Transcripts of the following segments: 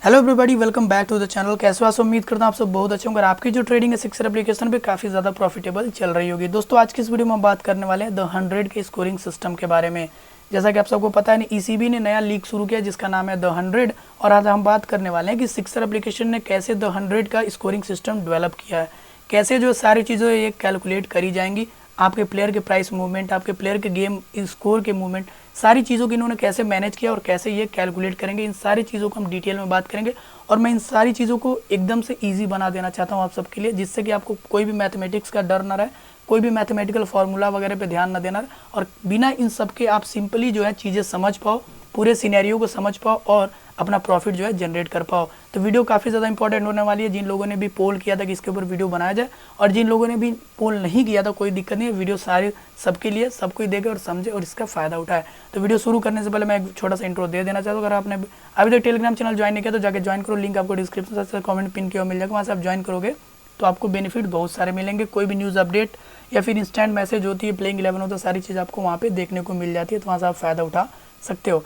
Hello everybody, welcome back to the channel. कैसे हो आप? उम्मीद करता हूँ आप सब बहुत अच्छे होंगे। आपकी जो ट्रेडिंग है सिक्सर एप्लीकेशन पे काफ़ी ज़्यादा प्रॉफिटेबल चल रही होगी। दोस्तों आज की इस वीडियो में हम बात करने वाले हैं द 100 के स्कोरिंग सिस्टम के बारे में। जैसा कि आप सबको पता है, ईसीबी ने नया लीग शुरू किया जिसका नाम है द 100, और आज हम बात करने वाले हैं कि सिक्सर एप्लीकेशन ने कैसे द 100 का स्कोरिंग सिस्टम डेवलप किया है, कैसे जो सारी चीज़ें ये कैलकुलेट करी जाएंगी, आपके प्लेयर के प्राइस मूवमेंट, आपके प्लेयर के गेम स्कोर के मूवमेंट, सारी चीज़ों की इन्होंने कैसे मैनेज किया और कैसे ये कैलकुलेट करेंगे, इन सारी चीज़ों को हम डिटेल में बात करेंगे। और मैं इन सारी चीज़ों को एकदम से इजी बना देना चाहता हूँ आप सबके लिए, जिससे कि आपको कोई भी मैथमेटिक्स का डर ना रहे, कोई भी मैथमेटिकल फार्मूला वगैरह पे ध्यान ना देना रहे, और बिना इन सब के आप सिंपली जो है चीज़ें समझ पाओ, पूरे सिनेरियो को समझ पाओ और अपना प्रॉफिट जो है जनरेट कर पाओ। तो वीडियो काफ़ी ज़्यादा इंपॉर्टेंट होने वाली है। जिन लोगों ने भी पोल किया था कि इसके ऊपर वीडियो बनाया जाए, और जिन लोगों ने भी पोल नहीं किया था, कोई दिक्कत नहीं है, वीडियो सारे सबके लिए, सबको ही देखे और समझे और इसका फ़ायदा उठाए। तो वीडियो शुरू करने से पहले मैं एक छोटा सा इंट्रो दे देना चाहता हूँ। अगर आपने अभी तक टेलीग्राम चैनल ज्वाइन नहीं किया तो जाकर ज्वाइन करो, लिंक आपको डिस्क्रिप्शन से कमेंट पिन किया मिल जाएगा, वहाँ से आप ज्वाइन करोगे तो आपको बेनिफिट बहुत सारे मिलेंगे। कोई भी न्यूज़ अपडेट या फिर इंस्टेंट मैसेज होती है, प्लेइंग 11 होता है, सारी चीज़ आपको वहाँ पे देखने को मिल जाती है, तो वहाँ से आप फ़ायदा उठा सकते हो।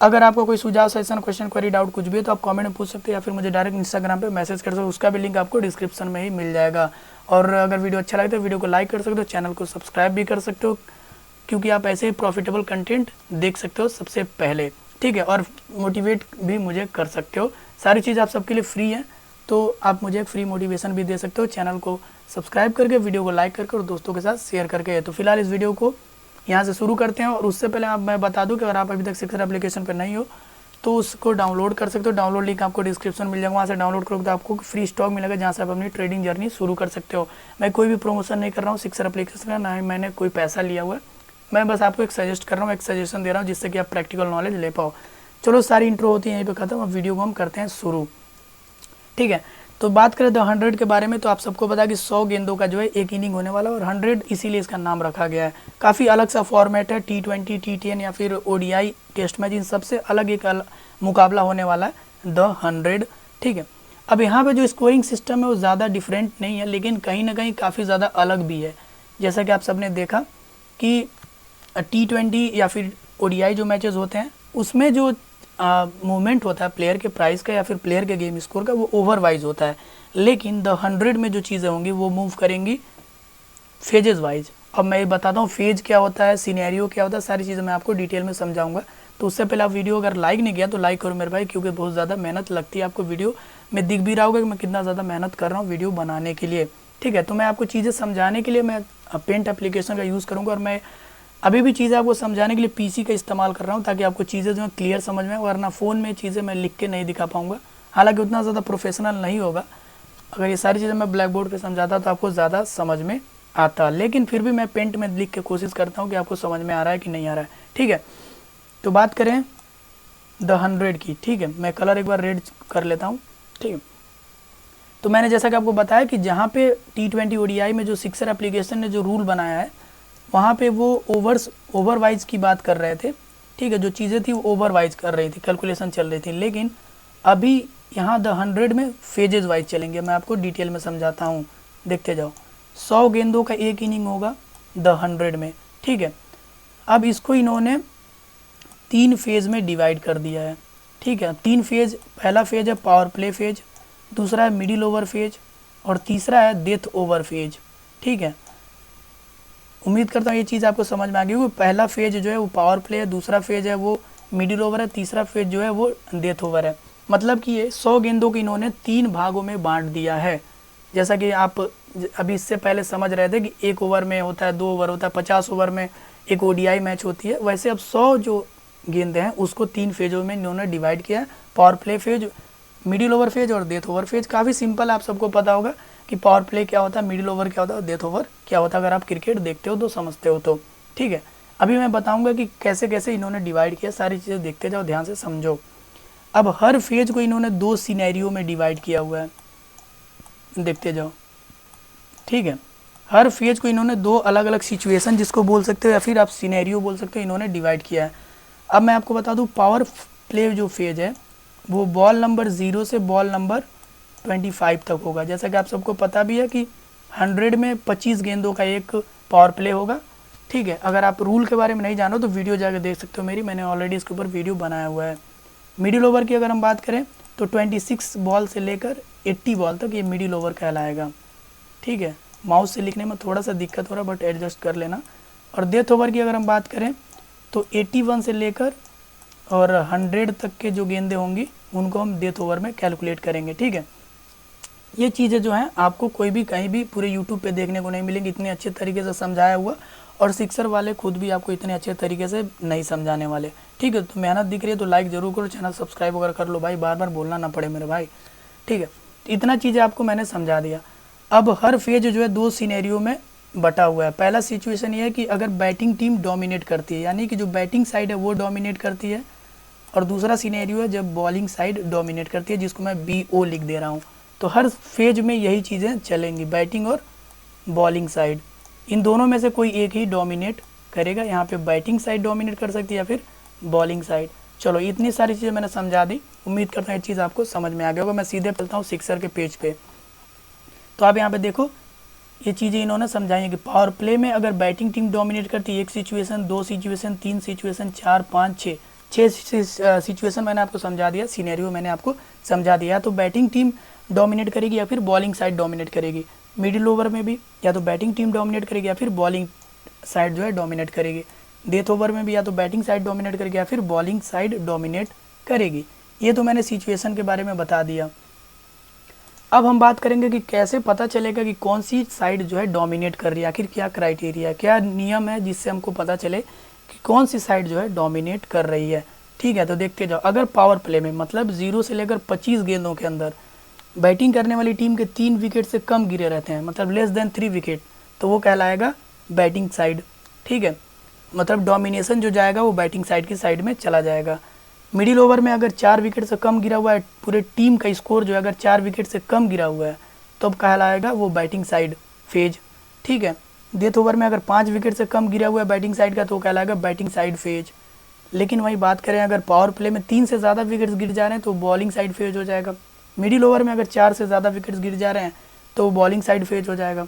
अगर आपको कोई सुझाव, सजेशन, क्वेश्चन, क्वेरी, डाउट कुछ भी है तो आप कमेंट में पूछ सकते हो, या फिर मुझे डायरेक्ट इंस्टाग्राम पे मैसेज कर सकते हो, उसका भी लिंक आपको डिस्क्रिप्शन में ही मिल जाएगा। और अगर वीडियो अच्छा लगे तो वीडियो को लाइक कर सकते हो, चैनल को सब्सक्राइब भी कर सकते हो, क्योंकि आप ऐसे ही प्रॉफिटेबल कंटेंट देख सकते हो सबसे पहले, ठीक है। और मोटिवेट भी मुझे कर सकते हो, सारी चीज़ आप सबके लिए फ्री है, तो आप मुझे फ्री मोटिवेशन भी दे सकते हो चैनल को सब्सक्राइब करके, वीडियो को लाइक करके और दोस्तों के साथ शेयर करके। तो फिलहाल इस वीडियो को यहाँ से शुरू करते हैं। और उससे पहले मैं बता दूं कि अगर आप अभी तक सिक्सर एप्लीकेशन पर नहीं हो तो उसको डाउनलोड कर सकते हो। डाउनलोड लिंक आपको डिस्क्रिप्शन मिल जाएगा, वहाँ से डाउनलोड करोगे तो आपको फ्री स्टॉक मिलेगा, जहाँ से आप अपनी ट्रेडिंग जर्नी शुरू कर सकते हो। मैं कोई भी प्रमोशन नहीं कर रहा हूँ सिक्सर एप्लीकेशन का, ना ही मैंने कोई पैसा लिया हुआ है, मैं बस आपको एक सजेस्ट कर रहा हूँ, एक सजेशन दे रहा हूँ, जिससे कि आप प्रैक्टिकल नॉलेज ले पाओ। चलो सारी इंट्रो होती है यहीं पर खत्म, अब वीडियो को हम करते हैं शुरू, ठीक है। तो बात करें द 100 के बारे में, तो आप सबको पता है कि 100 गेंदों का जो है एक इनिंग होने वाला है, और 100 इसीलिए इसका नाम रखा गया है। काफ़ी अलग सा फॉर्मेट है, T20, T10 या फिर ODI टेस्ट मैच, इन सबसे अलग एक मुकाबला होने वाला है द 100, ठीक है। अब यहाँ पे जो स्कोरिंग सिस्टम है वो ज़्यादा डिफरेंट नहीं है, लेकिन कहीं ना कहीं काफ़ी ज़्यादा अलग भी है। जैसा कि आप सब ने देखा कि T20 या फिर ODI जो मैचेस होते हैं उसमें जो मूवमेंट होता है प्लेयर के प्राइस का या फिर प्लेयर के गेम स्कोर का, वो ओवर वाइज होता है। लेकिन द 100 में जो चीज़ें होंगी वो मूव करेंगी फेजेस वाइज। अब मैं ये बताता हूँ फेज क्या होता है, सिनेरियो क्या होता है, सारी चीज़ें मैं आपको डिटेल में समझाऊंगा। तो उससे पहले आप वीडियो अगर लाइक नहीं किया तो लाइक करो मेरे भाई, क्योंकि बहुत ज़्यादा मेहनत लगती है। आपको वीडियो में दिख भी रहा होगा कि मैं कितना ज़्यादा मेहनत कर रहा हूँ वीडियो बनाने के लिए, ठीक है। तो मैं आपको चीज़ें समझाने के लिए मैं पेंट एप्लीकेशन का यूज़ करूँगा, और मैं अभी भी चीज़ें आपको समझाने के लिए पीसी का इस्तेमाल कर रहा हूँ, ताकि आपको चीज़ें जो है क्लियर समझ में, वरना फ़ोन में चीज़ें मैं लिख के नहीं दिखा पाऊँगा, हालांकि उतना ज़्यादा प्रोफेशनल नहीं होगा। अगर ये सारी चीज़ें मैं ब्लैक बोर्ड पर समझाता तो आपको ज़्यादा समझ में आता, लेकिन फिर भी मैं पेंट में लिख के कोशिश करता हूँ कि आपको समझ में आ रहा है कि नहीं आ रहा है, ठीक है। तो बात करें द 100 की, ठीक है। मैं कलर एक बार रेड कर लेता हूँ, ठीक है। तो मैंने जैसा कि आपको बताया कि जहाँ पे T20 ODI में जो सिक्सर एप्लीकेशन ने जो रूल बनाया है, वहाँ पे वो ओवर वाइज की बात कर रहे थे, ठीक है। जो चीज़ें थी वो ओवर वाइज कर रही थी, कैलकुलेशन चल रही थी, लेकिन अभी यहाँ द 100 में फेजेस वाइज चलेंगे। मैं आपको डिटेल में समझाता हूँ, देखते जाओ। 100 गेंदों का एक इनिंग होगा द 100 में, ठीक है। अब इसको इन्होंने 3 फेज़ में डिवाइड कर दिया है, ठीक है। 3 फेज़, पहला फेज़ है पावर प्ले फेज, दूसरा है मिडिल ओवर फेज, और तीसरा है डेथ ओवर फेज, ठीक है। उम्मीद करता हूँ ये चीज़ आपको समझ में आ गई होगी। पहला फेज जो है वो पावर प्ले है, दूसरा फेज है वो मिडिल ओवर है, तीसरा फेज जो है वो डेथ ओवर है। मतलब कि ये 100 गेंदों को इन्होंने 3 भागों में बांट दिया है। जैसा कि आप अभी इससे पहले समझ रहे थे कि 1 ओवर में होता है, 2 ओवर होता है, 50 ओवर में एक ODI मैच होती है, वैसे अब 100 जो गेंदे हैं उसको 3 फेजों में इन्होंने डिवाइड किया है। Power play phase, middle over phase और डेथ ओवर फेज। काफ़ी सिंपल, आप सबको पता होगा कि पावर प्ले क्या होता है, मिडिल ओवर क्या होता है, डेथ ओवर क्या होता है। अगर आप क्रिकेट देखते हो तो समझते हो तो, ठीक है। अभी मैं बताऊंगा कि कैसे कैसे इन्होंने डिवाइड किया, सारी चीज़ें देखते जाओ, ध्यान से समझो। अब हर फेज को इन्होंने 2 सिनेरियो में डिवाइड किया हुआ है, देखते जाओ, ठीक है। हर फेज को इन्होंने 2 अलग अलग सिचुएशन जिसको बोल सकते हो, या फिर आप सिनेरियो बोल सकते हो, इन्होंने डिवाइड किया है। अब मैं आपको बता दूं, पावर प्ले जो फेज है वो बॉल नंबर 0 से बॉल नंबर 25 तक होगा। जैसा कि आप सबको पता भी है कि 100 में 25 गेंदों का एक पावर प्ले होगा, ठीक है। अगर आप रूल के बारे में नहीं जानो तो वीडियो जाकर देख सकते हो मेरी, मैंने ऑलरेडी इसके ऊपर वीडियो बनाया हुआ है। मिडिल ओवर की अगर हम बात करें तो 26 बॉल से लेकर 80 बॉल तक ये मिडिल ओवर कहलाएगा। ठीक है, माउस से लिखने में थोड़ा सा दिक्कत हो रहा है बट एडजस्ट कर लेना। और डेथ ओवर की अगर हम बात करें तो 81 से लेकर और 100 तक के जो गेंदें होंगी उनको हम डेथ ओवर में कैलकुलेट करेंगे। ठीक है, ये चीज़ें जो हैं आपको कोई भी कहीं भी पूरे यूट्यूब पे देखने को नहीं मिलेंगी इतने अच्छे तरीके से समझाया हुआ, और सिक्सर वाले खुद भी आपको इतने अच्छे तरीके से नहीं समझाने वाले। ठीक है, तो मेहनत दिख रही है तो लाइक ज़रूर करो, चैनल सब्सक्राइब वगैरह कर लो भाई, बार बार बोलना ना पड़े मेरे भाई। ठीक है, तो इतना चीज़ें आपको मैंने समझा दिया। अब हर फेज जो है 2 सिनेरियो में बटा हुआ है। पहला सिचुएशन ये है कि अगर बैटिंग टीम डोमिनेट करती है, यानी कि जो बैटिंग साइड है वो डोमिनेट करती है, और दूसरा सिनेरियो है जब बॉलिंग साइड डोमिनेट करती है, जिसको मैं BO लिख दे रहा हूँ। तो हर फेज में यही चीज़ें चलेंगी, बैटिंग और बॉलिंग साइड, इन दोनों में से कोई एक ही डोमिनेट करेगा। यहाँ पे बैटिंग साइड डोमिनेट कर सकती है या फिर बॉलिंग साइड। चलो इतनी सारी चीज़ें मैंने समझा दी, उम्मीद करता हूँ ये चीज़ आपको समझ में आ गया होगा। मैं सीधे चलता हूँ सिक्सर के पेज पे। तो आप यहाँ पे देखो ये चीज़ें इन्होंने समझाई है कि पावर प्ले में अगर बैटिंग टीम डोमिनेट करती है 1 सिचुएशन, 2 सिचुएशन, 3 सिचुएशन, 4, 5, 6 सिचुएशन मैंने आपको समझा दिया, सिनेरियो मैंने आपको समझा दिया। तो बैटिंग टीम डोमिनेट करेगी या फिर बॉलिंग साइड डोमिनेट करेगी। मिडिल ओवर में भी या तो बैटिंग टीम डोमिनेट करेगी या फिर बॉलिंग साइड जो है डोमिनेट करेगी। डेथ ओवर में भी या तो बैटिंग साइड डोमिनेट करेगी या फिर बॉलिंग साइड डोमिनेट करेगी। ये तो मैंने सिचुएशन के बारे में बता दिया। अब हम बात करेंगे कि कैसे पता चलेगा कि कौन सी साइड जो है डोमिनेट कर रही है, आखिर क्या क्राइटेरिया है, क्या नियम है जिससे हमको पता चले कि कौन सी साइड जो है डोमिनेट कर रही है। ठीक है, तो देखते जाओ। अगर पावर प्ले में मतलब 0 से लेकर 25 गेंदों के अंदर बैटिंग करने वाली टीम के 3 विकेट से कम गिरे रहते हैं, मतलब लेस देन 3 विकेट, तो वो कहलाएगा बैटिंग साइड। ठीक है, मतलब डोमिनेशन जो जाएगा वो बैटिंग साइड की साइड में चला जाएगा। मिडिल ओवर में अगर 4 विकेट से कम गिरा हुआ है, पूरे टीम का स्कोर जो है अगर 4 विकेट से कम गिरा हुआ है तो अब कहलाएगा वो बैटिंग साइड फेज। ठीक है, डेथ ओवर में अगर 5 विकेट से कम गिरा हुआ है बैटिंग साइड का तो कहलाएगा बैटिंग साइड फेज। लेकिन वही बात करें अगर पावर प्ले में 3 से ज़्यादा विकेट्स गिर जा रहे हैं तो बॉलिंग साइड फेज हो जाएगा। मिडिल ओवर में अगर 4 से ज़्यादा विकेट्स गिर जा रहे हैं तो बॉलिंग साइड फेज हो जाएगा।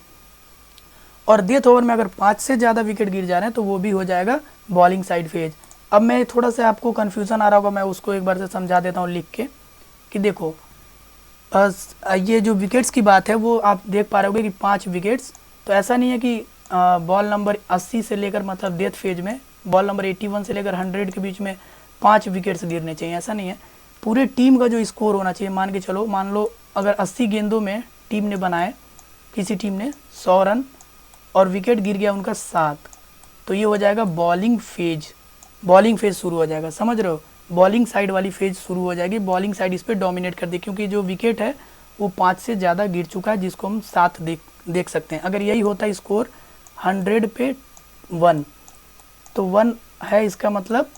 और डेथ ओवर में अगर 5 से ज़्यादा विकेट गिर जा रहे हैं तो वो भी हो जाएगा बॉलिंग साइड फेज। अब मैं थोड़ा सा आपको कन्फ्यूज़न आ रहा होगा, मैं उसको एक बार से समझा देता हूँ लिख के कि देखो ये जो विकेट्स की बात है वो आप देख पा रहे होगे कि 5 विकेट्स, तो ऐसा नहीं है कि बॉल नंबर 80 से लेकर मतलब डेथ फेज में बॉल नंबर 81 से लेकर 100 के बीच में 5 विकेट्स गिरने चाहिए, ऐसा नहीं है। पूरे टीम का जो स्कोर होना चाहिए, मान के चलो, मान लो अगर 80 गेंदों में टीम ने बनाए, किसी टीम ने 100 रन और विकेट गिर गया उनका 7, तो ये हो जाएगा बॉलिंग फेज। बॉलिंग फेज शुरू हो जाएगा, समझ रहे हो, बॉलिंग साइड वाली फेज शुरू हो जाएगी। बॉलिंग साइड इस पर डोमिनेट कर दी क्योंकि जो विकेट है वो 5 से ज़्यादा गिर चुका है, जिसको हम 7 देख सकते हैं। अगर यही होता स्कोर 100 पे 1, तो 1 है, इसका मतलब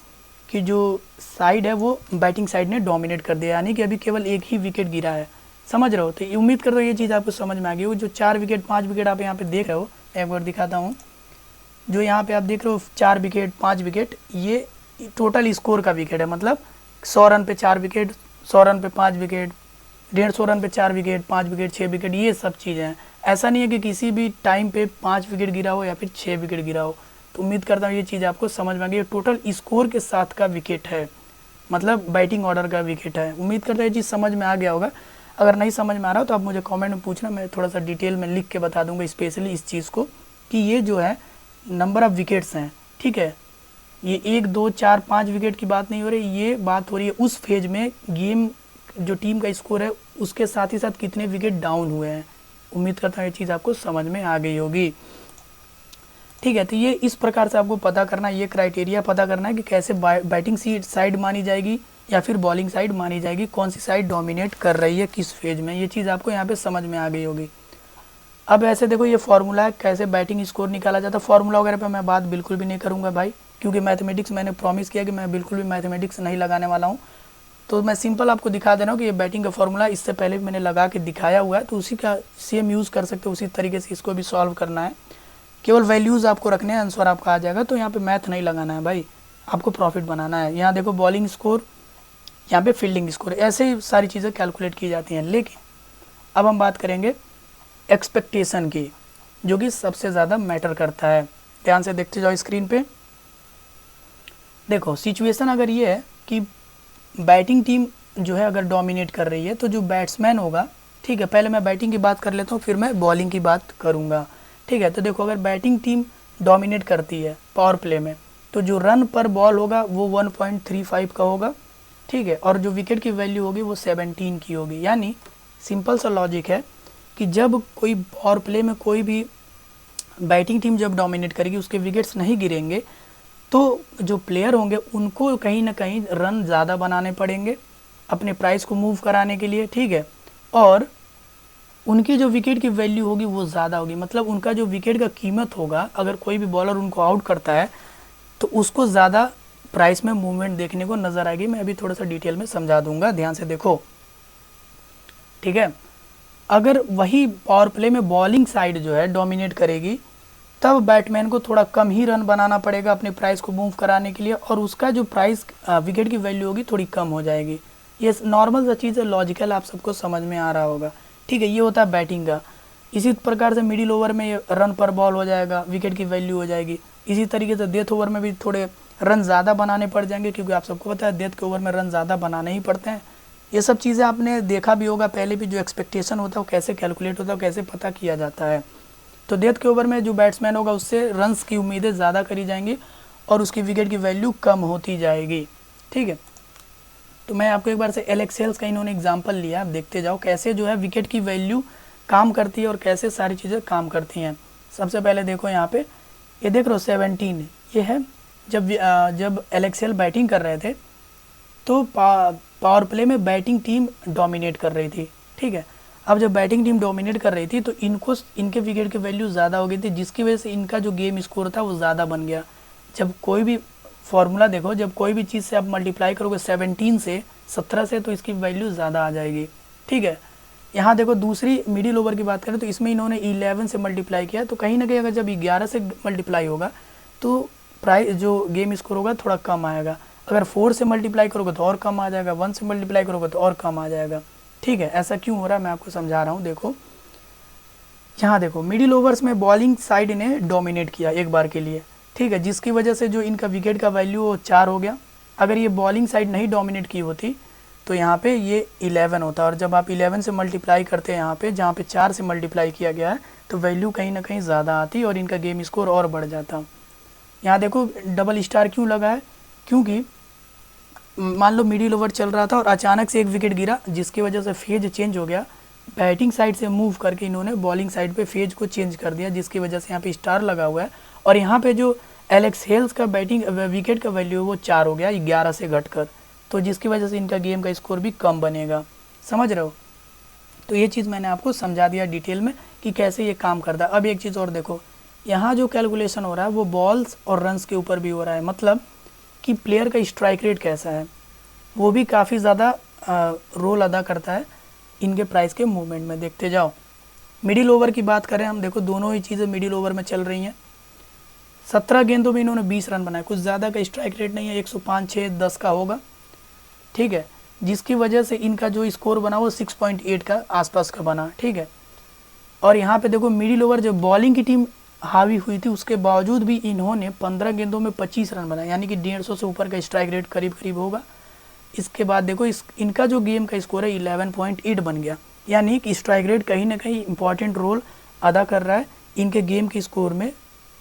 कि जो साइड है वो बैटिंग साइड ने डोमिनेट कर दिया, यानी कि अभी केवल एक ही विकेट गिरा है, समझ रहे हो। तो उम्मीद करता हूँ ये चीज़ आपको समझ में आ गई हो। जो 4 विकेट 5 विकेट आप यहाँ पे देख रहे हो, एक बार दिखाता हूँ, जो यहाँ पे आप देख रहे हो 4 विकेट 5 विकेट, ये टोटल स्कोर का विकेट है, मतलब 100 रन पे 4 विकेट, 100 रन पे 5 विकेट, 150 रन पे 4 विकेट, 5 विकेट, 6 विकेट, ये सब चीज़ें हैं। ऐसा नहीं है कि किसी भी टाइम पे 5 विकेट गिरा हो या फिर 6 विकेट गिरा हो। तो उम्मीद करता हूँ ये चीज़ आपको समझ में आ गई। टोटल स्कोर के साथ का विकेट है, मतलब बैटिंग ऑर्डर का विकेट है। उम्मीद करता हूँ ये चीज़ समझ में आ गया होगा। अगर नहीं समझ में आ रहा हो तो आप मुझे कमेंट में पूछना, मैं थोड़ा सा डिटेल में लिख के बता दूंगा स्पेशली इस चीज़ को, कि ये जो है नंबर ऑफ़ विकेट्स हैं। ठीक है, ये 1 2 4 5 विकेट की बात नहीं हो रही, ये बात हो रही है उस फेज में गेम जो टीम का स्कोर है उसके साथ ही साथ कितने विकेट डाउन हुए हैं। उम्मीद करता हूँ ये चीज़ आपको समझ में आ गई होगी। ठीक है, तो ये इस प्रकार से आपको पता करना, ये क्राइटेरिया पता करना है कि कैसे बैटिंग साइड मानी जाएगी या फिर बॉलिंग साइड मानी जाएगी, कौन सी साइड डोमिनेट कर रही है किस फेज में। ये चीज़ आपको यहाँ पे समझ में आ गई होगी। अब ऐसे देखो ये फार्मूला है कैसे बैटिंग स्कोर निकाला जाता है। फार्मूला वगैरह पे मैं बात बिल्कुल भी नहीं करूँगा भाई, क्योंकि मैथमेटिक्स मैंने प्रॉमिस किया कि मैं बिल्कुल भी मैथमेटिक्स नहीं लगाने वाला हूँ। तो मैं सिंपल आपको दिखा दे रहा हूँ कि ये बैटिंग का फार्मूला इससे पहले मैंने लगा के दिखाया हुआ है, तो उसी का सेम यूज़ कर सकते हो, उसी तरीके से इसको भी सॉल्व करना है। केवल वैल्यूज़ आपको रखने हैं, आंसर आपका आ जाएगा। तो यहाँ पे मैथ नहीं लगाना है भाई, आपको प्रॉफिट बनाना है। यहाँ देखो बॉलिंग स्कोर, यहाँ पे फील्डिंग स्कोर, ऐसे ही सारी चीज़ें कैलकुलेट की जाती हैं। लेकिन अब हम बात करेंगे एक्सपेक्टेशन की, जो कि सबसे ज़्यादा मैटर करता है। ध्यान से देखते जाओ स्क्रीन पे। देखो सिचुएशन अगर ये है कि बैटिंग टीम जो है अगर डोमिनेट कर रही है तो जो बैट्समैन होगा, ठीक है, पहले मैं बैटिंग की बात कर लेता हूँ फिर मैं बॉलिंग की बात करूँगा, ठीक है। तो देखो अगर बैटिंग टीम डोमिनेट करती है पावर प्ले में तो जो रन पर बॉल होगा वो 1.35 का होगा, ठीक है, और जो विकेट की वैल्यू होगी वो 17 की होगी। यानी सिंपल सा लॉजिक है कि जब कोई पावर प्ले में कोई भी बैटिंग टीम जब डोमिनेट करेगी उसके विकेट्स नहीं गिरेंगे तो जो प्लेयर होंगे उनको कहीं ना कहीं रन ज़्यादा बनाने पड़ेंगे अपने प्राइस को मूव कराने के लिए, ठीक है, और उनकी जो विकेट की वैल्यू होगी वो ज़्यादा होगी। मतलब उनका जो विकेट का कीमत होगा, अगर कोई भी बॉलर उनको आउट करता है तो उसको ज़्यादा प्राइस में मूवमेंट देखने को नज़र आएगी। मैं अभी थोड़ा सा डिटेल में समझा दूंगा, ध्यान से देखो, ठीक है। अगर वही पावर प्ले में बॉलिंग साइड जो है डोमिनेट करेगी तब बैट्समैन को थोड़ा कम ही रन बनाना पड़ेगा अपने प्राइस को मूव कराने के लिए, और उसका जो प्राइस विकेट की वैल्यू होगी थोड़ी कम हो जाएगी। ये नॉर्मल सा चीज़ है, लॉजिकल, आप सबको समझ में आ रहा होगा, ठीक है। ये होता है बैटिंग का। इसी प्रकार से मिडिल ओवर में रन पर बॉल हो जाएगा, विकेट की वैल्यू हो जाएगी। इसी तरीके से डेथ ओवर में भी थोड़े रन ज़्यादा बनाने पड़ जाएंगे, क्योंकि आप सबको पता है डेथ के ओवर में रन ज़्यादा बनाने ही पड़ते हैं। ये सब चीज़ें आपने देखा भी होगा पहले भी, जो एक्सपेक्टेशन होता है वो कैसे कैलकुलेट होता है, कैसे पता किया जाता है। तो डेथ के ओवर में जो बैट्समैन होगा उससे रन्स की उम्मीदें ज़्यादा करी जाएंगी और उसकी विकेट की वैल्यू कम होती जाएगी, ठीक है। तो मैं आपको एक बार से एलेक्स हेल्स का इन्होंने एग्जांपल लिया, आप देखते जाओ कैसे जो है विकेट की वैल्यू काम करती है और कैसे सारी चीज़ें काम करती हैं। सबसे पहले देखो यहाँ पे, ये देख रहे हो 17, ये है जब एलेक्स हेल्स बैटिंग कर रहे थे तो पावर प्ले में बैटिंग टीम डोमिनेट कर रही थी, ठीक है। अब जब बैटिंग टीम डोमिनेट कर रही थी तो इनके विकेट की वैल्यू ज़्यादा हो गई थी, जिसकी वजह से इनका जो गेम स्कोर था वो ज़्यादा बन गया। जब कोई भी फॉर्मूला देखो, जब कोई भी चीज़ से आप मल्टीप्लाई करोगे 17 से 17 से तो इसकी वैल्यू ज़्यादा आ जाएगी, ठीक है। यहाँ देखो दूसरी मिडिल ओवर की बात करें तो इसमें इन्होंने 11 से मल्टीप्लाई किया, तो कहीं ना कहीं अगर जब 11 से मल्टीप्लाई होगा तो प्राइस जो गेम स्कोर होगा थोड़ा कम आएगा। अगर 4 से मल्टीप्लाई करोगे तो और कम आ जाएगा, 1 से मल्टीप्लाई करोगे तो और कम आ जाएगा, ठीक है। ऐसा क्यों हो रहा है मैं आपको समझा रहा हूँ। देखो यहाँ देखो मिडिल ओवर्स में बॉलिंग साइड ने डोमिनेट किया एक बार के लिए, ठीक है, जिसकी वजह से जो इनका विकेट का वैल्यू 4 हो गया। अगर ये बॉलिंग साइड नहीं डोमिनेट की होती तो यहाँ पे ये 11 होता, और जब आप 11 से मल्टीप्लाई करते हैं यहाँ पे, जहाँ पे 4 से मल्टीप्लाई किया गया है, तो वैल्यू कहीं ना कहीं ज़्यादा आती और इनका गेम स्कोर और बढ़ जाता। यहाँ देखो डबल स्टार क्यों लगा है, क्योंकि मान लो मिडिल ओवर चल रहा था और अचानक से एक विकेट गिरा, जिसकी वजह से फेज चेंज हो गया। बैटिंग साइड से मूव करके इन्होंने बॉलिंग साइड पे फेज को चेंज कर दिया, जिसकी वजह से यहाँ पे स्टार लगा हुआ है। और यहाँ पे जो एलेक्स हेल्स का बैटिंग विकेट का वैल्यू वो 4 हो गया 11 से घटकर, तो जिसकी वजह से इनका गेम का स्कोर भी कम बनेगा, समझ रहे हो। तो ये चीज़ मैंने आपको समझा दिया डिटेल में कि कैसे ये काम करता है। अब एक चीज़ और देखो, यहाँ जो कैलकुलेशन हो रहा है वो बॉल्स और रन्स के ऊपर भी हो रहा है, मतलब कि प्लेयर का स्ट्राइक रेट कैसा है वो भी काफ़ी ज़्यादा रोल अदा करता है इनके प्राइस के मूवमेंट में। देखते जाओ, मिडिल ओवर की बात करें हम, देखो दोनों ही चीज़ें मिडिल ओवर में चल रही हैं। 17 गेंदों में इन्होंने 20 रन बनाए, कुछ ज़्यादा का स्ट्राइक रेट नहीं है, 105, 6, 10 का होगा, ठीक है, जिसकी वजह से इनका जो स्कोर बना वो 6.8 का आसपास का बना, ठीक है। और यहाँ पे देखो मिडिल ओवर जब बॉलिंग की टीम हावी हुई थी उसके बावजूद भी इन्होंने 15 गेंदों में 25 रन बनाए, यानी कि 150 से ऊपर का स्ट्राइक रेट करीब करीब होगा। इसके बाद देखो इनका जो गेम का स्कोर है 11.8 बन गया, यानी कि स्ट्राइक रेट कहीं ना कहीं इंपॉर्टेंट रोल अदा कर रहा है इनके गेम के स्कोर में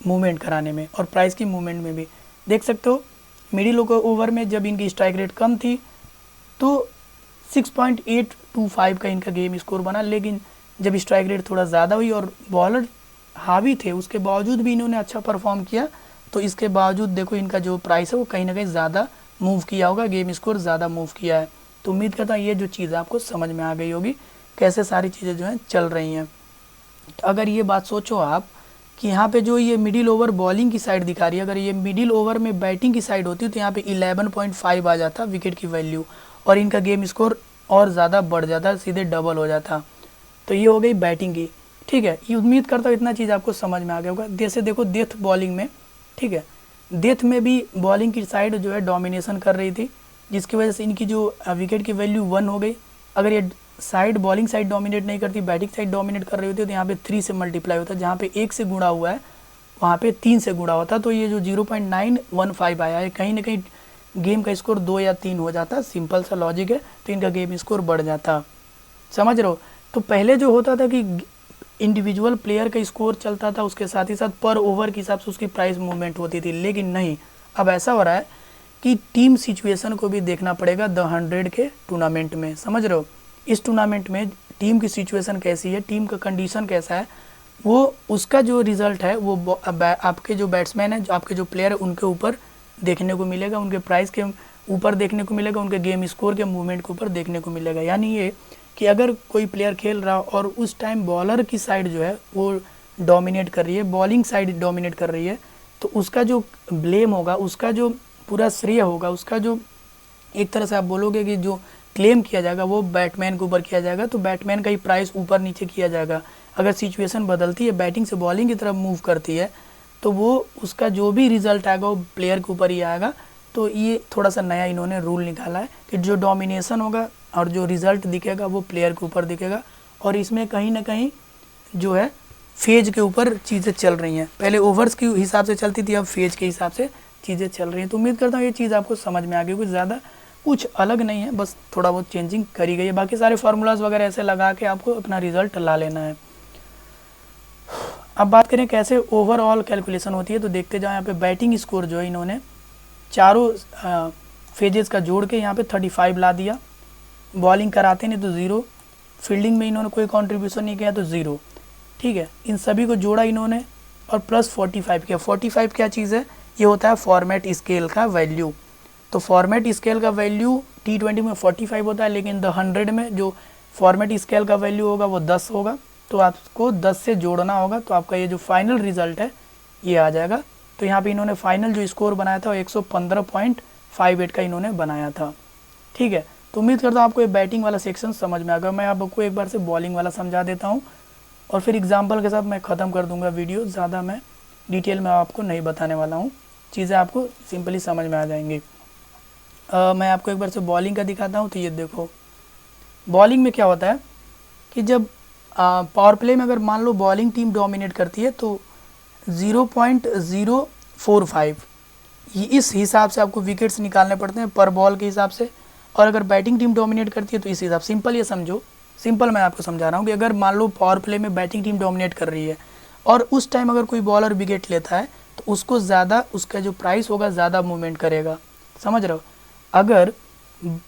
मूवमेंट कराने में और प्राइस की मूवमेंट में भी। देख सकते हो मिडिल ओवर में जब इनकी स्ट्राइक रेट कम थी तो 6.825 का इनका गेम स्कोर बना, लेकिन जब स्ट्राइक रेट थोड़ा ज़्यादा हुई और बॉलर हावी थे उसके बावजूद भी इन्होंने अच्छा परफॉर्म किया, तो इसके बावजूद देखो इनका जो प्राइस है वो कहीं ना कहीं ज़्यादा मूव किया होगा, गेम स्कोर ज़्यादा मूव किया है। तो उम्मीद करता हूँ ये जो चीज़ आपको समझ में आ गई होगी कैसे सारी चीज़ें जो हैं चल रही हैं। तो अगर ये बात सोचो आप कि यहाँ पे जो ये मिडिल ओवर बॉलिंग की साइड दिखा रही है, अगर ये मिडिल ओवर में बैटिंग की साइड होती तो यहाँ पे 11.5 आ जाता विकेट की वैल्यू और इनका गेम स्कोर और ज़्यादा बढ़ जाता, सीधे डबल हो जाता। तो ये हो गई बैटिंग की, ठीक है। ये उम्मीद करता हूँ इतना चीज़ आपको समझ में आ गया होगा। जैसे देखो डेथ बॉलिंग में, ठीक है, डेथ में भी बॉलिंग की साइड जो है डोमिनेशन कर रही थी, जिसकी वजह से इनकी जो विकेट की वैल्यू 1 हो गई। अगर ये साइड बॉलिंग साइड डोमिनेट नहीं करती, बैटिंग साइड डोमिनेट कर रही होती तो यहाँ पे 3 से मल्टीप्लाई होता, जहाँ पे 1 से गुणा हुआ है वहाँ पे 3 से गुणा होता, तो ये जो 0.915 आया है कहीं ना कहीं गेम का स्कोर 2 या 3 हो जाता, सिंपल सा लॉजिक है, तो इनका गेम स्कोर बढ़ जाता। समझ रहे हो? तो पहले जो होता था कि इंडिविजुअल प्लेयर का स्कोर चलता था, उसके साथ ही साथ पर ओवर के हिसाब से उसकी प्राइस मूवमेंट होती थी, लेकिन नहीं, अब ऐसा हो रहा है कि टीम सिचुएशन को भी देखना पड़ेगा द 100 के टूर्नामेंट में। समझ रहे हो? इस टूर्नामेंट में टीम की सिचुएशन कैसी है, टीम का कंडीशन कैसा है, वो उसका जो रिज़ल्ट है वो आपके जो बैट्समैन है, जो आपके जो प्लेयर है, उनके ऊपर देखने को मिलेगा, उनके प्राइस के ऊपर देखने को मिलेगा, उनके गेम स्कोर के मूवमेंट के ऊपर देखने को मिलेगा। यानी ये कि अगर कोई प्लेयर खेल रहा और उस टाइम बॉलर की साइड जो है वो डोमिनेट कर रही है, बॉलिंग साइड डोमिनेट कर रही है, तो उसका जो ब्लेम होगा, उसका जो पूरा श्रेय होगा, उसका जो एक तरह से आप बोलोगे कि जो क्लेम किया जाएगा वो बैटमैन के ऊपर किया जाएगा, तो बैटमैन का ही प्राइस ऊपर नीचे किया जाएगा। अगर सिचुएशन बदलती है, बैटिंग से बॉलिंग की तरफ मूव करती है, तो वो उसका जो भी रिजल्ट आएगा वो प्लेयर के ऊपर ही आएगा। तो ये थोड़ा सा नया इन्होंने रूल निकाला है कि जो डोमिनेशन होगा और जो रिज़ल्ट दिखेगा वो प्लेयर के ऊपर दिखेगा, और इसमें कहीं ना कहीं जो है फेज के ऊपर चीज़ें चल रही हैं। पहले ओवर्स के हिसाब से चलती थी, अब फेज के हिसाब से चीज़ें चल रही हैं। तो उम्मीद करता हूँ ये चीज़ आपको समझ में आ गई, कुछ ज़्यादा कुछ अलग नहीं है, बस थोड़ा बहुत चेंजिंग करी गई है। बाकी सारे फार्मूलाज वगैरह ऐसे लगा के आपको अपना रिजल्ट ला लेना है। अब बात करें कैसे ओवरऑल कैलकुलेशन होती है, तो देखते जाओ। यहाँ पे बैटिंग स्कोर जो है इन्होंने चारों फेजेस का जोड़ के यहाँ पे 35 ला दिया, बॉलिंग कराते नहीं तो 0, फील्डिंग में इन्होंने कोई कंट्रीब्यूशन नहीं किया तो 0। ठीक है, इन सभी को जोड़ा इन्होंने और प्लस 45 किया। 45 क्या चीज़ है? ये होता है फॉर्मेट स्केल का वैल्यू। तो फॉर्मेट स्केल का वैल्यू T20 में 45 होता है, लेकिन द 100 में जो फॉर्मेट स्केल का वैल्यू होगा वो 10 होगा, तो आपको 10 से जोड़ना होगा, तो आपका ये जो फाइनल रिजल्ट है ये आ जाएगा। तो यहाँ पे इन्होंने फाइनल जो स्कोर बनाया था वो 115.58 का इन्होंने बनाया था। ठीक है, तो उम्मीद करता हूँ आपको ये बैटिंग वाला सेक्शन समझ में आ गया। मैं आपको एक बार से बॉलिंग वाला समझा देता हूँ और फिर एग्जाम्पल के साथ मैं ख़त्म कर दूँगा वीडियो। ज़्यादा मैं डिटेल में आपको नहीं बताने वाला हूँ, चीज़ें आपको सिंपली समझ में आ जाएंगी। मैं आपको एक बार से बॉलिंग का दिखाता हूँ। तो ये देखो, बॉलिंग में क्या होता है कि जब पावर प्ले में अगर मान लो बॉलिंग टीम डोमिनेट करती है तो 0.045 इस हिसाब से आपको विकेट्स निकालने पड़ते हैं पर बॉल के हिसाब से। और अगर बैटिंग टीम डोमिनेट करती है तो इस हिसाब, सिंपल ये समझो, सिंपल मैं आपको समझा रहा हूँ कि अगर मान लो पावर प्ले में बैटिंग टीम डोमिनेट कर रही है और उस टाइम अगर कोई बॉलर विकेट लेता है तो उसको ज़्यादा, उसका जो प्राइस होगा ज़्यादा मूवमेंट करेगा। समझ रहे हो? अगर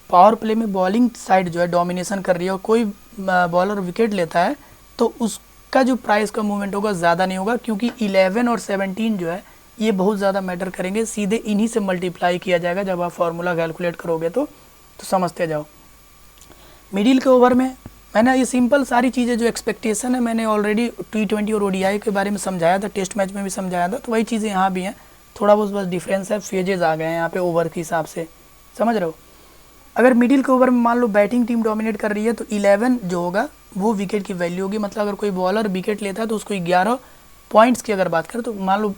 पावर प्ले में बॉलिंग साइड जो है डोमिनेशन कर रही है और कोई बॉलर विकेट लेता है तो उसका जो प्राइस का मूवमेंट होगा ज़्यादा नहीं होगा, क्योंकि 11 और 17 जो है ये बहुत ज़्यादा मैटर करेंगे। सीधे इन्हीं से मल्टीप्लाई किया जाएगा जब आप फार्मूला कैलकुलेट करोगे तो समझते जाओ। मिडिल के ओवर में मैंने ये सिंपल सारी चीज़ें जो एक्सपेक्टेशन है मैंने ऑलरेडी T20 और ODI के बारे में समझाया था, टेस्ट मैच में भी समझाया था, तो वही चीज़ें यहाँ भी हैं। थोड़ा बहुत बस डिफरेंस है, फेजेज आ गए हैं यहाँ पे ओवर के हिसाब से। समझ रहे हो? अगर मिडिल के ओवर में मान लो बैटिंग टीम डोमिनेट कर रही है तो 11 जो होगा वो विकेट की वैल्यू होगी। मतलब अगर कोई बॉलर विकेट लेता है तो उसको 11 पॉइंट्स की अगर बात करें तो मान लो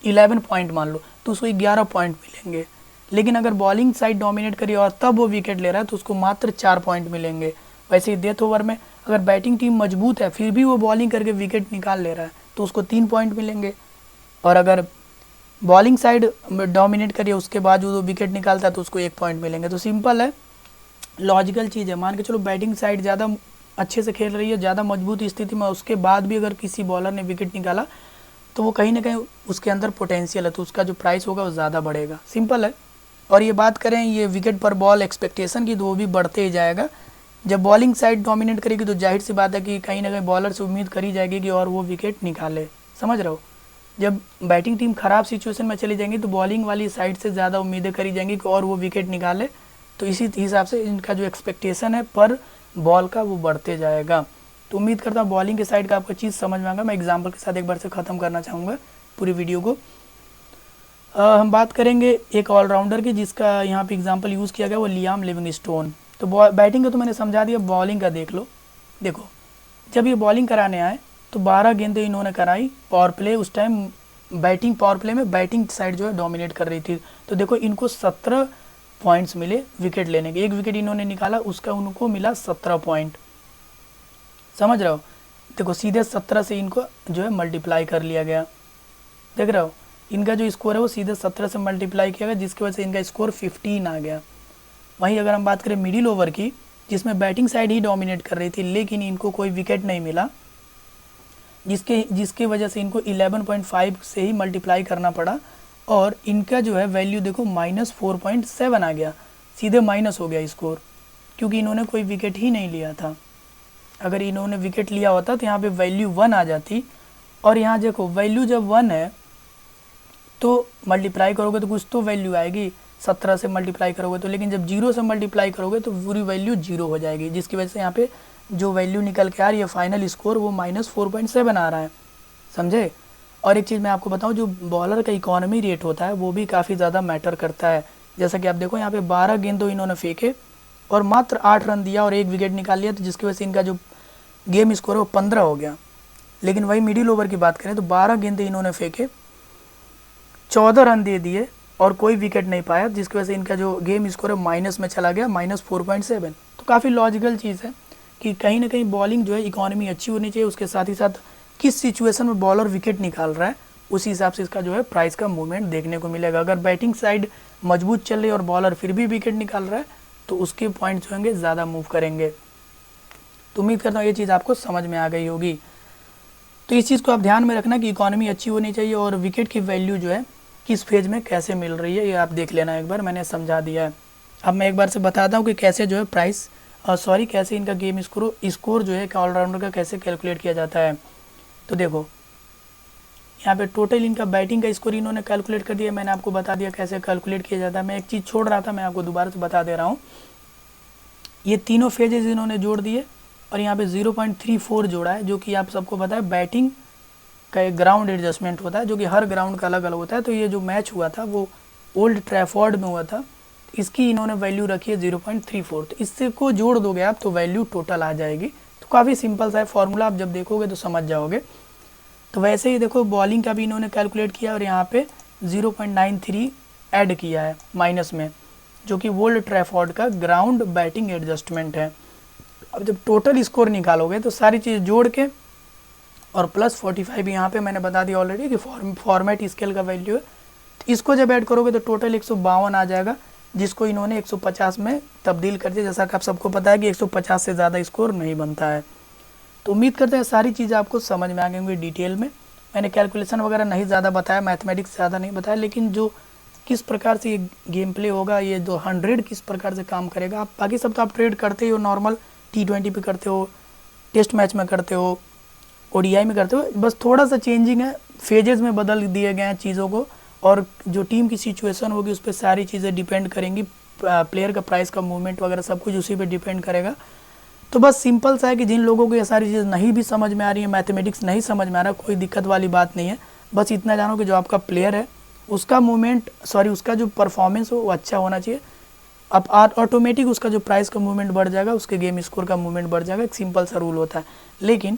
11 पॉइंट मान लो तो उसको 11 पॉइंट मिलेंगे। लेकिन अगर बॉलिंग साइड डोमिनेट करी और तब वो विकेट ले रहा है तो उसको मात्र 4 पॉइंट मिलेंगे। वैसे ही डेथ ओवर में अगर बैटिंग टीम मजबूत है फिर भी वो बॉलिंग करके विकेट निकाल ले रहा है तो उसको 3 पॉइंट मिलेंगे। और अगर बॉलिंग साइड डोमिनेट करिए उसके बाद वो विकेट निकालता है तो उसको 1 पॉइंट मिलेंगे। तो सिंपल है, लॉजिकल चीज़ है। मान के चलो बैटिंग साइड ज़्यादा अच्छे से खेल रही है, ज़्यादा मजबूत स्थिति में, उसके बाद भी अगर किसी बॉलर ने विकेट निकाला तो वो कहीं ना कहीं उसके अंदर पोटेंशियल है, तो उसका जो प्राइस होगा वो ज़्यादा बढ़ेगा। सिंपल है। और ये बात करें ये विकेट पर बॉल एक्सपेक्टेशन की, तो वो भी बढ़ते ही जाएगा। जब बॉलिंग साइड डोमिनेट करेगी तो जाहिर सी बात है कि कहीं ना कहीं बॉलर से उम्मीद करी जाएगी कि और वो विकेट निकाले। समझ रहे हो? जब बैटिंग टीम ख़राब सिचुएशन में चली जाएंगी तो बॉलिंग वाली साइड से ज़्यादा उम्मीदें करी जाएंगी कि और वो विकेट निकाले, तो इसी हिसाब से इनका जो एक्सपेक्टेशन है पर बॉल का वो बढ़ते जाएगा। तो उम्मीद करता हूँ बॉलिंग के साइड का आपको चीज़ समझ में आएगा। मैं एग्जांपल के साथ एक बार से ख़त्म करना चाहूँगा पूरी वीडियो को। हम बात करेंगे एक ऑलराउंडर की जिसका यहाँ पे एग्जांपल यूज़ किया गया, वो लियाम लिविंगस्टोन। तो बैटिंग का तो मैंने समझा दिया, बॉलिंग का देख लो। देखो, जब ये बॉलिंग कराने आए तो 12 गेंदें इन्होंने कराई पावर प्ले। उस टाइम बैटिंग पावर प्ले में बैटिंग साइड जो है डोमिनेट कर रही थी। तो देखो इनको 17 पॉइंट्स मिले विकेट लेने के। एक विकेट इन्होंने निकाला, उसका उनको मिला 17 पॉइंट। समझ रहे हो? देखो सीधे 17 से इनको जो है मल्टीप्लाई कर लिया गया। देख रहे हो? इनका जो स्कोर है वो सीधे 17 से मल्टीप्लाई किया गया, जिसकी वजह से इनका स्कोर 15 आ गया। वहीं अगर हम बात करें मिडिल ओवर की, जिसमें बैटिंग साइड ही डोमिनेट कर रही थी, लेकिन इनको कोई विकेट नहीं मिला, जिसके वजह से इनको 11.5 से ही मल्टीप्लाई करना पड़ा, और इनका जो है वैल्यू देखो -4.7 आ गया, सीधे माइनस हो गया स्कोर, क्योंकि इन्होंने कोई विकेट ही नहीं लिया था। अगर इन्होंने विकेट लिया होता तो यहाँ पे वैल्यू 1 आ जाती, और यहाँ देखो वैल्यू जब 1 है तो मल्टीप्लाई करोगे तो कुछ तो वैल्यू आएगी, 17 से मल्टीप्लाई करोगे तो, लेकिन जब 0 से मल्टीप्लाई करोगे तो पूरी वैल्यू 0 हो जाएगी, जिसकी वजह से यहाँ पे जो वैल्यू निकल के आ रही है फाइनल स्कोर वो -4.7 आ रहा है, समझे। और एक चीज़ मैं आपको बताऊं, जो बॉलर का इकोनॉमी रेट होता है वो भी काफ़ी ज़्यादा मैटर करता है। जैसा कि आप देखो यहाँ पे 12 गेंदों इन्होंने फेंके और मात्र 8 रन दिया और 1 विकेट निकाल लिया, तो जिसकी वजह से इनका जो गेम स्कोर है वो 15 हो गया। लेकिन वही मिडिल ओवर की बात करें तो 12 गेंदे इन्होंने फेंके, 14 रन दे दिए और कोई विकेट नहीं पाया, जिसकी वजह से इनका जो गेम स्कोर है माइनस में चला गया, -4.7। तो काफ़ी लॉजिकल चीज़ है कि कहीं ना कहीं बॉलिंग जो है इकोनॉमी अच्छी होनी चाहिए, उसके साथ ही साथ किस सिचुएशन में बॉलर विकेट निकाल रहा है उसी हिसाब से इसका जो है प्राइस का मूवमेंट देखने को मिलेगा। अगर बैटिंग साइड मजबूत चल रही है और बॉलर फिर भी विकेट निकाल रहा है तो उसके पॉइंट्स होंगे ज़्यादा मूव करेंगे। तो उम्मीद करता हूँ ये चीज़ आपको समझ में आ गई होगी। तो इस चीज़ को आप ध्यान में रखना कि इकोनॉमी अच्छी होनी चाहिए और विकेट की वैल्यू जो है किस फेज में कैसे मिल रही है, ये आप देख लेना एक बार, मैंने समझा दिया है। अब मैं एक बार से बताता हूँ कि कैसे जो है प्राइस कैसे इनका गेम स्कोर जो है ऑलराउंडर का कैसे कैलकुलेट किया जाता है। तो देखो यहाँ पे टोटल इनका बैटिंग का स्कोर इन्होंने कैलकुलेट कर दिया, मैंने आपको बता दिया कैसे कैलकुलेट किया जाता है। मैं एक चीज़ छोड़ रहा था, मैं आपको दोबारा से बता दे रहा हूँ। ये तीनों फेजेस इन्होंने जोड़ दिए और यहाँ पे 0.34 जोड़ा है, जो कि आप सबको पता है बैटिंग का एक ग्राउंड एडजस्टमेंट होता है, जो कि हर ग्राउंड का अलग अलग होता है। तो ये जो मैच हुआ था वो ओल्ड ट्रैफोर्ड में हुआ था, इसकी इन्होंने वैल्यू रखी है 0.34। तो इससे को जोड़ दोगे आप तो वैल्यू टोटल आ जाएगी। तो काफ़ी सिंपल सा है फॉर्मूला, आप जब देखोगे तो समझ जाओगे। तो वैसे ही देखो बॉलिंग का भी इन्होंने कैलकुलेट किया और यहाँ पे 0.93 ऐड किया है माइनस में, जो कि ओल्ड ट्रैफोर्ड का ग्राउंड बैटिंग एडजस्टमेंट है। अब जब टोटल स्कोर निकालोगे तो सारी चीज़ जोड़ के और +45 यहाँ पे मैंने बता दिया ऑलरेडी कि फॉर्मेट स्केल का वैल्यू है। इसको जब ऐड करोगे तो टोटल 152 आ जाएगा, जिसको इन्होंने 150 में तब्दील कर दिया। जैसा कि आप सबको पता है कि 150 से ज़्यादा स्कोर नहीं बनता है। तो उम्मीद करते हैं सारी चीज़ें आपको समझ में आ गई होंगी डिटेल में। मैंने कैलकुलेशन वगैरह नहीं ज़्यादा बताया, मैथमेटिक्स ज़्यादा नहीं बताया, लेकिन जो किस प्रकार से ये गेम प्ले होगा, ये 200 किस प्रकार से काम करेगा। आप बाकी सब तो आप ट्रेड करते ही हो, नॉर्मल T20 पे करते हो, टेस्ट मैच में करते हो, ODI में करते हो, बस थोड़ा सा चेंजिंग है, फेजेस में बदल दिए गए हैं चीज़ों को, और जो टीम की सिचुएशन होगी उस पर सारी चीज़ें डिपेंड करेंगी। प्लेयर का प्राइस का मूवमेंट वगैरह सब कुछ उसी पे डिपेंड करेगा। तो बस सिंपल सा है कि जिन लोगों को ये सारी चीज़ नहीं भी समझ में आ रही है, मैथमेटिक्स नहीं समझ में आ रहा, कोई दिक्कत वाली बात नहीं है। बस इतना जानो कि जो आपका प्लेयर है उसका मूवमेंट उसका जो परफॉर्मेंस हो वो अच्छा होना चाहिए। अब ऑटोमेटिक उसका जो प्राइस का मूवमेंट बढ़ जाएगा, उसके गेम स्कोर का मूवमेंट बढ़ जाएगा। एक सिंपल सा रूल होता है। लेकिन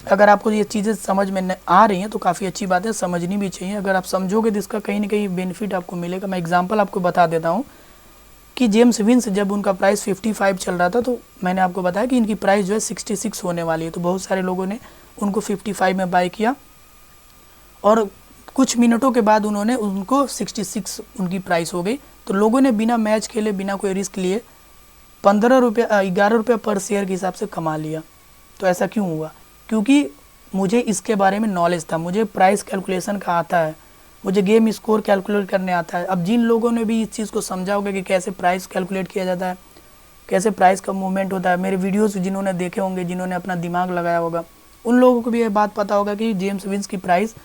अगर आपको ये चीज़ें समझ में आ रही हैं तो काफ़ी अच्छी बात है, समझनी भी चाहिए। अगर आप समझोगे तो इसका कहीं ना कहीं बेनिफिट आपको मिलेगा। मैं एग्जांपल आपको बता देता हूँ कि जेम्स विंस जब उनका प्राइस 55 चल रहा था, तो मैंने आपको बताया कि इनकी प्राइस जो है 66 होने वाली है। तो बहुत सारे लोगों ने उनको 55 में बाय किया और कुछ मिनटों के बाद उन्होंने उनको 66 उनकी प्राइस हो गई। तो लोगों ने बिना मैच खेले, बिना कोई रिस्क लिए 11 रुपये पर शेयर के हिसाब से कमा लिया। तो ऐसा क्यों हुआ? क्योंकि मुझे इसके बारे में नॉलेज था, मुझे प्राइस कैलकुलेशन का आता है, मुझे गेम स्कोर कैलकुलेट करने आता है। अब जिन लोगों ने भी इस चीज़ को समझा होगा कि कैसे प्राइस कैलकुलेट किया जाता है, कैसे प्राइस का मूवमेंट होता है, मेरे वीडियोस जिन्होंने देखे होंगे, जिन्होंने अपना दिमाग लगाया होगा, उन लोगों को भी ये बात पता होगा कि जेम्स विंस की प्राइस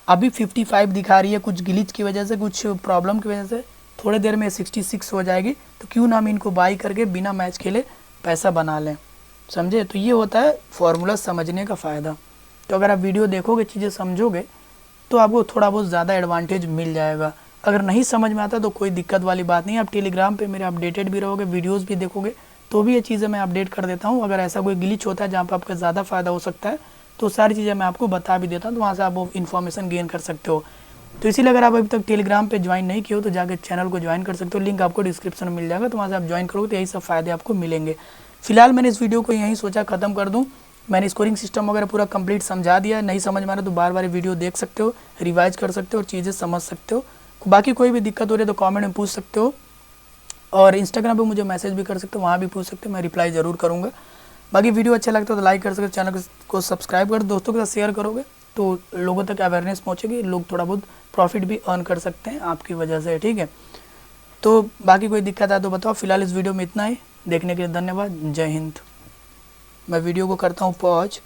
अभी 55 दिखा रही है, कुछ ग्लिच की वजह से, कुछ प्रॉब्लम की वजह से थोड़ी देर में 66 हो जाएगी। तो क्यों ना हम इनको बाई करके बिना मैच खेले पैसा बना लें, समझे। तो ये होता है फॉर्मूला समझने का फ़ायदा। तो अगर आप वीडियो देखोगे, चीज़ें समझोगे, तो आपको थोड़ा बहुत ज़्यादा एडवांटेज मिल जाएगा। अगर नहीं समझ में आता तो कोई दिक्कत वाली बात नहीं। आप टेलीग्राम पे मेरे अपडेटेड भी रहोगे, वीडियोस भी देखोगे, तो भी ये चीज़ें मैं अपडेट कर देता हूँ। अगर ऐसा कोई ग्लिच होता है जहाँ पर आपका ज़्यादा फ़ायदा हो सकता है, तो सारी चीज़ें मैं आपको बता भी देता हूँ, तो वहाँ से आप वो इन्फॉर्मेशन गेन कर सकते हो। तो इसीलिए अगर आप अभी तक टेलीग्राम पे ज्वाइन नहीं किए हो तो जाकर चैनल को ज्वाइन कर सकते हो, लिंक आपको डिस्क्रिप्शन में मिल जाएगा। तो वहाँ से आप ज्वाइन करोगे तो यही सब फ़ायदे आपको मिलेंगे। फिलहाल मैंने इस वीडियो को यहीं सोचा ख़त्म कर दूँ। मैंने स्कोरिंग सिस्टम वगैरह पूरा कंप्लीट समझा दिया। नहीं समझ में आ रहा तो बार बार वीडियो देख सकते हो, रिवाइज कर सकते हो और चीज़ें समझ सकते हो। बाकी कोई भी दिक्कत हो रही है तो कमेंट में पूछ सकते हो, और इंस्टाग्राम पे मुझे मैसेज भी कर सकते हो, वहाँ भी पूछ सकते हो, मैं रिप्लाई ज़रूर करूँगा। बाकी वीडियो अच्छा लगता है तो लाइक कर सकते हो, चैनल को सब्सक्राइब कर, दोस्तों के साथ शेयर करोगे तो लोगों तक अवेयरनेस पहुँचेगी, लोग थोड़ा बहुत प्रॉफिट भी अर्न कर सकते हैं आपकी वजह से, ठीक है। तो बाकी कोई दिक्कत है तो बताओ। फिलहाल इस वीडियो में इतना ही, देखने के लिए धन्यवाद। जय हिंद। मैं वीडियो को करता हूँ पॉज।